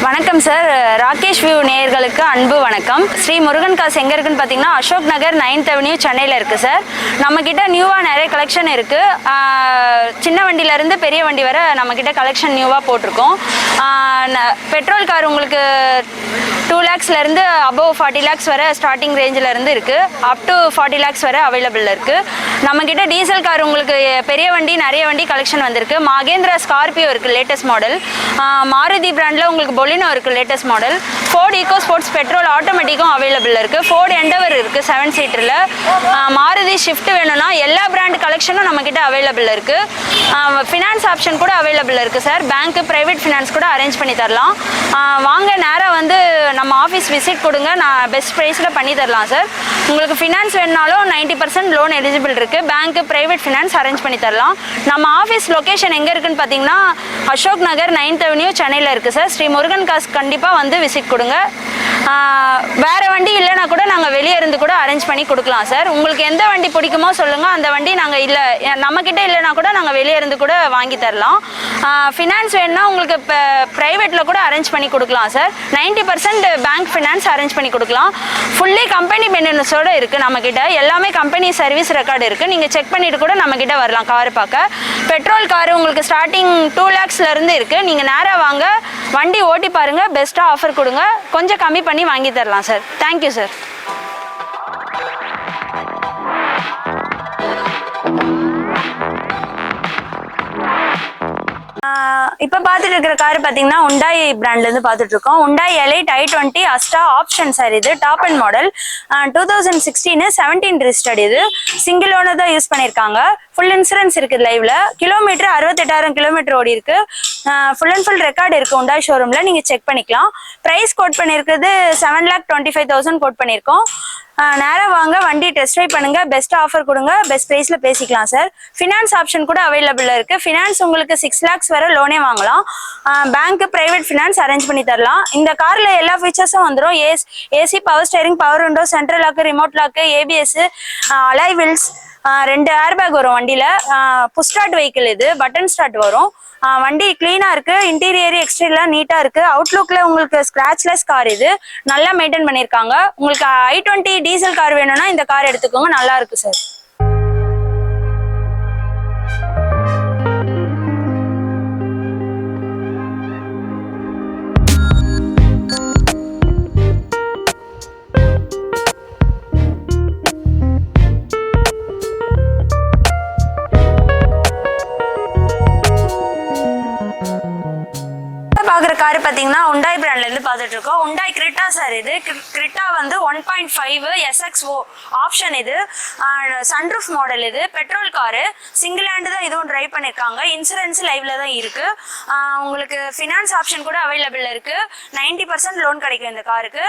வணக்கம் sir. Rakesh view நேயர்களுக்கு அன்பு வணக்கம். ஸ்ரீ முருகன் காசு எங்கே இருக்குன்னு பார்த்தீங்கன்னா அசோக் நகர் 9th அவென்யூ சென்னையில் இருக்குது சார். நம்மக்கிட்ட நியூவாக நிறைய கலெக்ஷன் இருக்குது. சின்ன வண்டியிலேருந்து பெரிய வண்டி வரை நம்மக்கிட்ட கலெக்ஷன் நியூவாக போட்டிருக்கோம். பெட்ரோல் கார் உங்களுக்கு 2 lakhsலேருந்து அபவ் 40 lakhs வரை ஸ்டார்டிங் ரேஞ்சில் இருந்து இருக்குது. அப் டு 40 lakhs வரை அவைலபிள் இருக்குது. நம்மக்கிட்ட டீசல் கார் உங்களுக்கு பெரிய வண்டி நிறைய வண்டி கலெக்ஷன் வந்திருக்கு. மகேந்திரா ஸ்கார்பியோ இருக்குது லேட்டஸ்ட் மாடல். மாருதி பிராண்டில் உங்களுக்கு பொலினோ இருக்குது latest model. Ford eco sports petrol ஆட்டோமேட்டிக்கும் அவைலபிள் இருக்குது. ஃபோர்ட் எண்டவர் இருக்குது 7 seaterல. மாருதி ஷிஃப்ட் வேணும்னா எல்லா பிராண்ட் கலெக்ஷனும் நம்மக்கிட்ட அவைலபிள் இருக்குது. ஃபினான்ஸ் ஆப்ஷன் கூட அவைலபிள் இருக்குது சார். பேங்க்கு ப்ரைவேட் ஃபினான்ஸ் கூட அரேஞ்ச் பண்ணி தரலாம். வாங்க நேராக வந்து நம்ம ஆஃபீஸ் விசிட் கொடுங்க. நான் பெஸ்ட் ப்ரைஸில் பண்ணி தரலாம் சார். உங்களுக்கு ஃபினான்ஸ் வேணுனாலும் 90% லோன் எலிஜிபிள் இருக்குது. பேங்க்கு ப்ரைவேட் ஃபினான்ஸ் அரேஞ்ச் பண்ணி தரலாம். நம்ம ஆஃபீஸ் லொக்கேஷன் எங்கே இருக்குன்னு பார்த்தீங்கன்னா அசோக் நகர் 9th அவென்யூ சென்னையில் இருக்குது சார். ஸ்ரீ முருகன் காசு கண்டிப்பாக வந்து விசிட் கொடுங்க. வேறு வண்டி இல்லைனா கூட நாங்கள் வெளியே இருந்து கூட அரேஞ்ச் பண்ணி கொடுக்கலாம் சார். உங்களுக்கு எந்த வண்டி பிடிக்குமோ சொல்லுங்கள். அந்த வண்டி நாங்கள் இல்லை நம்மக்கிட்ட இல்லைனா கூட நாங்கள் வெளியே இருந்து கூட வாங்கி தரலாம். ஃபினான்ஸ் வேணுன்னா உங்களுக்கு இப்போ ப்ரைவேட்டில் கூட அரேஞ்ச் பண்ணி கொடுக்கலாம் சார். 90% பேங்க் ஃபினான்ஸ் அரேஞ்ச் பண்ணி கொடுக்கலாம். ஃபுல்லி கம்பெனி மெயின்டெனன்ஸோடு இருக்குது நம்மக்கிட்ட. எல்லாமே கம்பெனி சர்வீஸ் ரெக்கார்டு இருக்குது. நீங்கள் செக் பண்ணிவிட்டு கூட நம்மக்கிட்ட வரலாம் கார் பார்க்க. பெட்ரோல் கார் உங்களுக்கு ஸ்டார்டிங் 2 lakhsலேருந்து இருக்குது. நீங்கள் நேராக வாங்க, வண்டி ஓட்டி பாருங்கள், பெஸ்ட்டாக ஆஃபர் கொடுங்க, கொஞ்சம் கம்மி பண்ணி வாங்கி தரலாம் சார். Thank you sir. இப்போ பார்த்துட்டு இருக்கிற கார் பார்த்தீங்கன்னா உண்டாய் பிராண்ட்லேருந்து பார்த்துட்டு இருக்கோம். உண்டாய் எலைட் i20 அஸ்டா ஆப்ஷன் சார். இது டாப் அண்ட் மாடல். 2016 17 ரிஜிஸ்டர்ட். இது சிங்கிள் ஓனர் தான் யூஸ் பண்ணியிருக்காங்க. ஃபுல் இன்சூரன்ஸ் இருக்குது லைவ்ல. கிலோமீட்டர் 68,000 கிலோமீட்டர் ஓடி இருக்கு. ஃபுல் அண்ட் ஃபுல் ரெக்கார்டு இருக்குது உண்டாய் ஷோரூமில். நீங்கள் செக் பண்ணிக்கலாம். ப்ரைஸ் கோட் பண்ணியிருக்கிறது 7,25,000 கோட் பண்ணியிருக்கோம். நேராக வாங்க, வண்டி டெஸ்ட் ட்ரைவ் பண்ணுங்க, பெஸ்ட் ஆஃபர் கொடுங்க, பெஸ்ட் ப்ரைஸில் பேசிக்கலாம் சார். ஃபினான்ஸ் ஆப்ஷன் கூட அவைலபிள் இருக்குது. ஃபினான்ஸ் உங்களுக்கு 6 lakhs வரை லோனே வாங்கலாம். பேங்க்கு ப்ரைவேட் ஃபினான்ஸ் அரேஞ்ச் பண்ணி தரலாம். இந்த காரில் எல்லா ஃபீச்சர்ஸும் வந்துடும். AC, power steering, power window, central lock, remote lock, ABS, alloy wheels, 2 airbag வரும் வண்டியில். புஷ் ஸ்டார்ட் வெஹிக்கிள் இது, பட்டன் ஸ்டார்ட் வரும். வண்டி கிளீனாக இருக்குது. இன்டீரியர் எக்ஸ்டீரியர்லாம் நீட்டாக இருக்குது. அவுட்லுக்கில் உங்களுக்கு ஸ்க்ராட்ச்லெஸ் கார். இது நல்லா மெயின்டைன் பண்ணியிருக்காங்க. உங்களுக்கு i20 டீசல் கார் வேணும்னா இந்த கார் எடுத்துக்கோங்க, நல்லா இருக்கு சார். பார்க்குற கார் பார்த்தீங்கன்னா உண்டாய் பிராண்ட்லேருந்து பார்த்துட்டு இருக்கோம். உண்டாய் கிரிட்டா சார். இது கிரிட்டா வந்து 1.5 SXO ஆப்ஷன். இது சன்ரூஃப் மாடல். இது பெட்ரோல் காரு. சிங்கிள் ஹேண்டு தான் இதுவும் ட்ரைவ் பண்ணியிருக்காங்க. இன்சூரன்ஸ் லைவ்ல தான் இருக்கு. உங்களுக்கு ஃபினான்ஸ் ஆப்ஷன் கூட அவைலபிள் இருக்கு. 90% லோன் கிடைக்கும் இந்த காருக்கு.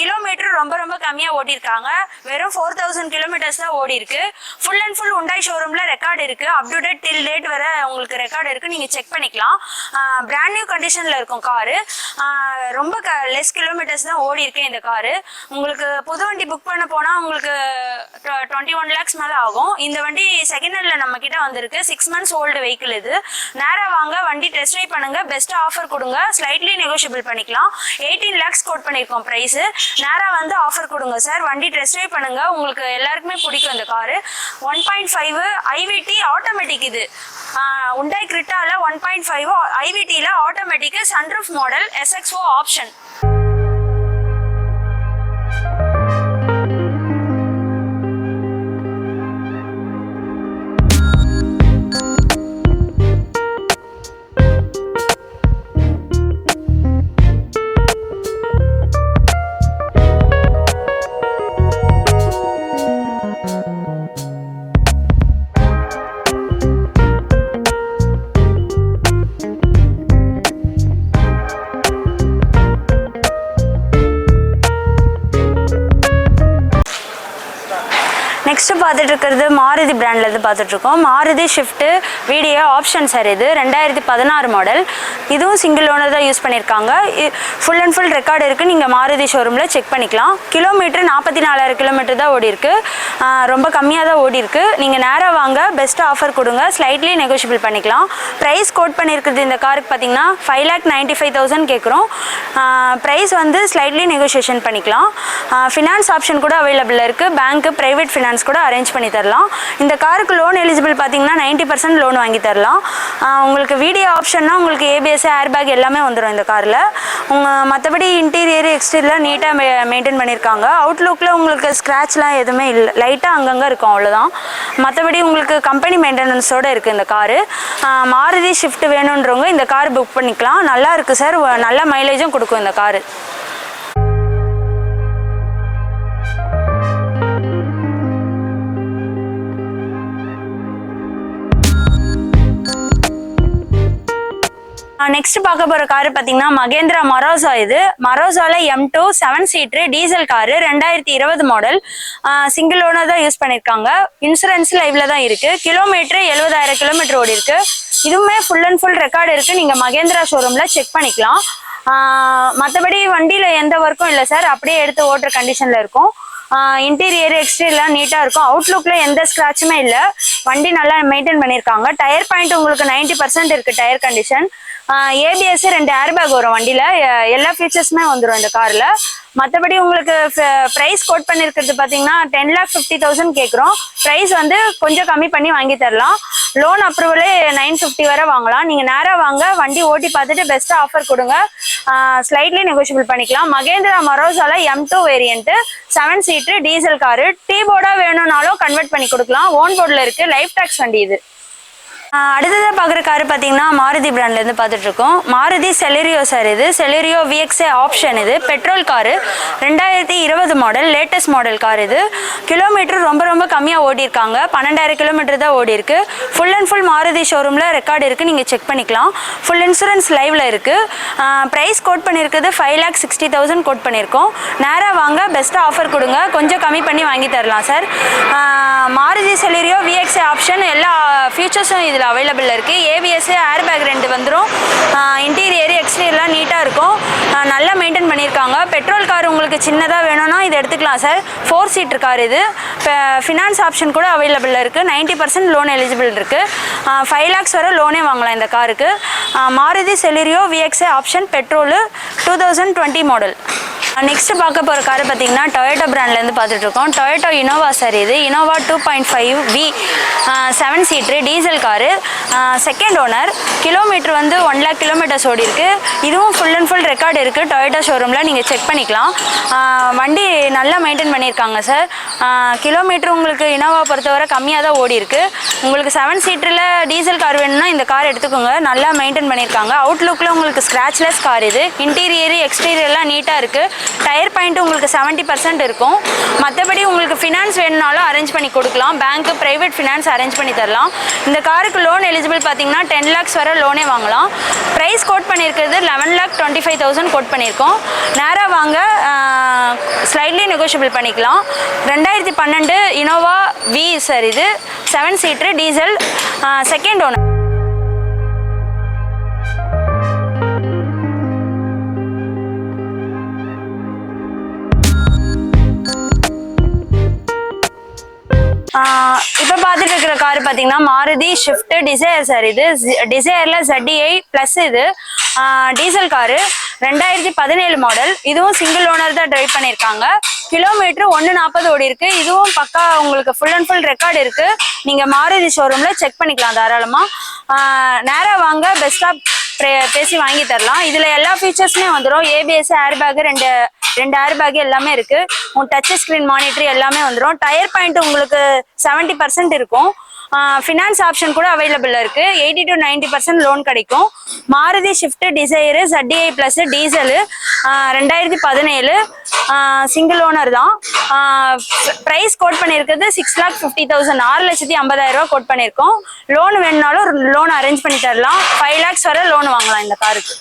கிலோமீட்டர் ரொம்ப ரொம்ப கம்மியாக ஓடிருக்காங்க. வெறும் 4,000 கிலோமீட்டர்ஸ் தான் ஓடி இருக்கு. ஃபுல் அண்ட் ஃபுல் உண்டாய் ஷோரூம்ல ரெக்கார்டு இருக்கு. Up to date till date வரை உங்களுக்கு ரெக்கார்டு இருக்கு. நீங்க செக் பண்ணிக்கலாம். பிராண்ட் நியூ கண்டிஷன்ல இருக்கும் காரு. ரொம்ப லெஸ் கிலோமீட்டர்ஸ் தான் ஓடி இருக்கு இந்த காரு. உங்களுக்கு புது வண்டி புக் பண்ண போனா உங்களுக்கு 21 lakhs மேல ஆகும். இந்த வண்டி செகண்ட் ஹேண்ட்ல நம்ம கிட்ட வந்திருக்கு. 6 months ஓல்டு வெஹிக்கிள் இது. நேரா வாங்க, வண்டி டெஸ்ட் ட்ரைவ் பண்ணுங்க, பெஸ்ட் ஆஃபர் கொடுங்க, ஸ்லைட்லி நெகோஷியபிள் பண்ணிக்கலாம். 18 lakhs கோட் பண்ணிருக்கோம் பிரைஸ். நேரா வந்து ஆஃபர் கொடுங்க சார். வண்டி டெஸ்ட் ட்ரைவ் பண்ணுங்க, உங்களுக்கு எல்லாருக்குமே பிடிக்கும் இந்த காரு. 1.5 IVT automatic. இது உண்டாய் கிரிட்டால 1.5 IVTல automatic sunroof model SXO option. Next பார்த்துட்டு இருக்கிறது மாருதி பிராண்ட்லேருந்து பார்த்துட்ருக்கோம். மாருதி ஷிஃப்ட்டு வீடியோ ஆப்ஷன் சார். இது 2016 மாடல். இதுவும் சிங்கிள் ஓனர் தான் யூஸ் பண்ணியிருக்காங்க. ஃபுல் அண்ட் ஃபுல் ரெக்கார்டு இருக்குது. நீங்கள் மாருதி ஷோரூமில் செக் பண்ணிக்கலாம். கிலோமீட்டர் 44,000 கிலோமீட்டர் தான் ஓடி இருக்கு. ரொம்ப கம்மியாக தான் ஓடி இருக்கு. நீங்கள் நேராக வாங்க, பெஸ்ட் ஆஃபர் கொடுங்க, ஸ்லைட்லி நெகோஷியபிள் பண்ணிக்கலாம். ப்ரைஸ் கோட் பண்ணியிருக்கிறது இந்த காருக்கு பார்த்தீங்கன்னா 5,95,000 கேட்குறோம். ப்ரைஸ் வந்து ஸ்லைட்லி நெகோஷியேஷன் பண்ணிக்கலாம். ஃபினான்ஸ் ஆப்ஷன் கூட அவைலபிள் இருக்குது. பேங்க்கு ப்ரைவேட் ஃபினான்ஸ் கூட அரேஞ்ச் பண்ணி தரலாம். இந்த காருக்கு லோன் எலிஜிபிள் பார்த்தீங்கன்னா 90% லோன் வாங்கி தரலாம். உங்களுக்கு வீடியோ ஆப்ஷன்னா உங்களுக்கு ஏபிஎஸ் ஏர் பேக் எல்லாமே வந்துடும் இந்த காரில். மற்றபடி இன்டீரியர் எக்ஸ்டீரியர் நீட்டாக மெயின்டைன் பண்ணியிருக்காங்க. அவுட்லுக்கில் உங்களுக்கு ஸ்க்ராட்ச்லாம் எதுவுமே இல்லை, லைட்டாக அங்கங்கே இருக்கும், அவ்வளோதான். மற்றபடி உங்களுக்கு கம்பெனி மெயின்டெனன்ஸோடு இருக்குது இந்த காரு. மாருதி ஷிஃப்ட் வேணுன்றவங்க இந்த கார் புக் பண்ணிக்கலாம். நல்லா இருக்குது சார், நல்ல மைலேஜும் கொடுக்கும் இந்த காரு. நெக்ஸ்ட் பார்க்க போகிற காரு பார்த்தீங்கன்னா மகேந்திரா மரோசா. இது மரோசால M2 7 seater diesel car, 2020 model. Single owner தான் யூஸ் பண்ணியிருக்காங்க. இன்சூரன்ஸ் லைவ்ல தான் இருக்கு. கிலோமீட்டர் 70,000 கிலோமீட்டர் ஓடி இருக்கு. இதுவுமே ஃபுல் அண்ட் ஃபுல் ரெக்கார்டு இருக்கு. நீங்க மகேந்திரா ஷோரூம்ல செக் பண்ணிக்கலாம். மற்றபடி வண்டியில எந்த ஒர்க்கும் இல்லை சார், அப்படியே எடுத்து ஓட்டுற கண்டிஷன்ல இருக்கும். இன்டீரியர் எக்ஸ்டீரியர்லாம் நீட்டாக இருக்கும். அவுட்லுக்கில் எந்த ஸ்க்ராட்சுமே இல்லை. வண்டி நல்லா மெயின்டைன் பண்ணியிருக்காங்க. டயர் பாயிண்ட் உங்களுக்கு 90% இருக்குது tyre condition. ABS 2 airbag வரும் வண்டியில். எல்லா ஃபீச்சர்ஸுமே வந்துடும் இந்த காரில். மற்றபடி உங்களுக்கு ப்ரைஸ் கோட் பண்ணியிருக்கிறது பார்த்தீங்கன்னா 10,50,000 கேட்குறோம். ப்ரைஸ் வந்து கொஞ்சம் கம்மி பண்ணி வாங்கி தரலாம். லோன் அப்ரூவலே 950 வரை வாங்கலாம். நீங்கள் நேராக வாங்க, வண்டி ஓட்டி பார்த்துட்டு பெஸ்ட்டாக ஆஃபர் கொடுங்க, ஸ்லைட்லி நெகோஷியபிள் பண்ணிக்கலாம். மகேந்திரா மரோசால M2 வேரியன்ட்டு 7 சீட்டு டீசல் காரு. டீ போர்டாக வேணும்னாலும் கன்வெர்ட் பண்ணி கொடுக்கலாம். ஓன் போர்டில் இருக்குது. லைஃப் டாக்ஸ் வண்டி இது. அடுத்ததாக பார்க்குற காரு பார்த்தீங்கன்னா மாருதி பிராண்ட்லேருந்து பார்த்துட்ருக்கோம். Maruti Celerio sir. இது செலரியோ VXA ஆப்ஷன். இது petrol car, 2020 model, latest model car. இது கிலோமீட்டர் ரொம்ப கம்மியாக ஓடி இருக்காங்க. 12,000 கிலோமீட்டர் தான் ஓடி இருக்கு. ஃபுல் அண்ட் ஃபுல் மாருதி ஷோரூமில் ரெக்கார்டு இருக்குது. நீங்கள் செக் பண்ணிக்கலாம். ஃபுல் இன்சூரன்ஸ் லைவில் இருக்குது. ப்ரைஸ் கோட் பண்ணியிருக்குது 5,60,000 கோட் பண்ணியிருக்கோம். நேராக வாங்க, பெஸ்ட்டாக ஆஃபர் கொடுங்க, கொஞ்சம் கம்மி பண்ணி வாங்கி தரலாம் sir. Maruti Celerio VXA option எல்லா ஃபியூச்சர்ஸும் இதில் அவைலபிள் இருக்குது. ஏபிஎஸ் ஏர் பேக் 2 வந்துடும். இன்டீரியர் எக்ஸ்டீரியர்லாம் நீட்டாக இருக்கும். நல்லா மெயின்டைன் பண்ணியிருக்காங்க. பெட்ரோல் கார் உங்களுக்கு சின்னதாக வேணும்னா இது எடுத்துக்கலாம் சார். 4 சீட்டர் கார் இது. ஃபினான்ஸ் ஆப்ஷன் கூட அவைலபிள் இருக்குது. 90% லோன் எலிஜிபிள் இருக்குது. 5 lakhs வரை லோனே வாங்கலாம் இந்த காருக்கு. Maruti Celerio VXA option petrol 2020 model. Next பார்க்க போகிற கார் பார்த்தீங்கன்னா டொயோட்டோ பிராண்ட்லேருந்து பார்த்துட்ருக்கோம். Toyota Innova sir. இது Innova 2.5V 7 seater diesel car, second owner. Kilometre வந்து 1 lakh கிலோமீட்டர்ஸ் ஓடி இருக்கு. இதுவும் ஃபுல் அண்ட் ஃபுல் ரெக்கார்டு இருக்குது டொயோட்டோ ஷோரூமில். நீங்கள் செக் பண்ணிக்கலாம். வண்டி நல்லா மெயின்டைன் பண்ணியிருக்காங்க சார். கிலோமீட்டர் உங்களுக்கு இனோவா பொறுத்தவரை கம்மியாக தான் ஓடி இருக்கு. உங்களுக்கு 7 சீட்டரில் டீசல் கார் வேணும்னா இந்த கார் எடுத்துக்கோங்க. நல்லா மெயின்டைன் பண்ணியிருக்காங்க. அவுட்லுக்கில் உங்களுக்கு ஸ்க்ராட்ச்லெஸ் கார் இது. இன்டீரியர் எக்ஸ்டீரியர்லாம் நீட்டாக இருக்குது. டயர் பாயிண்ட் உங்களுக்கு 70% இருக்கும். மற்றபடி உங்களுக்கு ஃபினான்ஸ் வேணும்னாலும் அரேஞ்ச் பண்ணி கொடுக்கலாம். பேங்க்கு ப்ரைவேட் ஃபினான்ஸ் அரேஞ்ச் பண்ணி தரலாம். இந்த காருக்கு லோன் எலிஜிபிள் பார்த்தீங்கன்னா 10 lakhs வரை லோனே வாங்கலாம். ப்ரைஸ் கோட் பண்ணியிருக்கிறது 11,25,000 கோட் பண்ணியிருக்கோம். நேராக வாங்க, ஸ்லைட்லி நெகோஷியபிள் பண்ணிக்கலாம். 2012 இனோவா V சார். இது 7 சீட்ரு டீசல், செகண்ட் ஓனர். இப்போ பார்த்துட்டு இருக்கிற கார் பார்த்தீங்கன்னா மாருதி ஷிஃப்ட் டிசையர் சார். இது டிசையரில் ZDI ப்ளஸ். இது டீசல் காரு, 2017 மாடல். இதுவும் சிங்கிள் ஓனர் தான் டிரைவ் பண்ணியிருக்காங்க. கிலோமீட்டர் 140 ஓடி இருக்கு. இதுவும் பக்கா உங்களுக்கு ஃபுல் அண்ட் ஃபுல் ரெக்கார்டு இருக்கு. நீங்கள் மாருதி ஷோரூமில் செக் பண்ணிக்கலாம் தாராளமாக. நேராக வாங்க, பெஸ்ட்டாக பேசி வாங்கி தரலாம். இதில் எல்லா ஃபீச்சர்ஸுமே வந்துடும். ABS air bag 2 air bag எல்லாமே இருக்குது. டச் ஸ்க்ரீன் மானிட்டர் எல்லாமே வந்துடும். டயர் பாயிண்ட் உங்களுக்கு 70% இருக்கும். ஃபினான்ஸ் ஆப்ஷன் கூட அவைலபிள் இருக்கு. 80 to 90% லோன் கிடைக்கும். Maruti Swift Dzire ZDI plus diesel, 2017 single owner தான். ப்ரைஸ் கோட் பண்ணியிருக்கிறது 6,50,000 6,50,000 கோட் பண்ணியிருக்கோம். லோன் வேணுனாலும் லோன் அரேஞ்ச் பண்ணி தரலாம். 5 lakhs வரை லோன் வாங்கலாம் இந்த காருக்கு.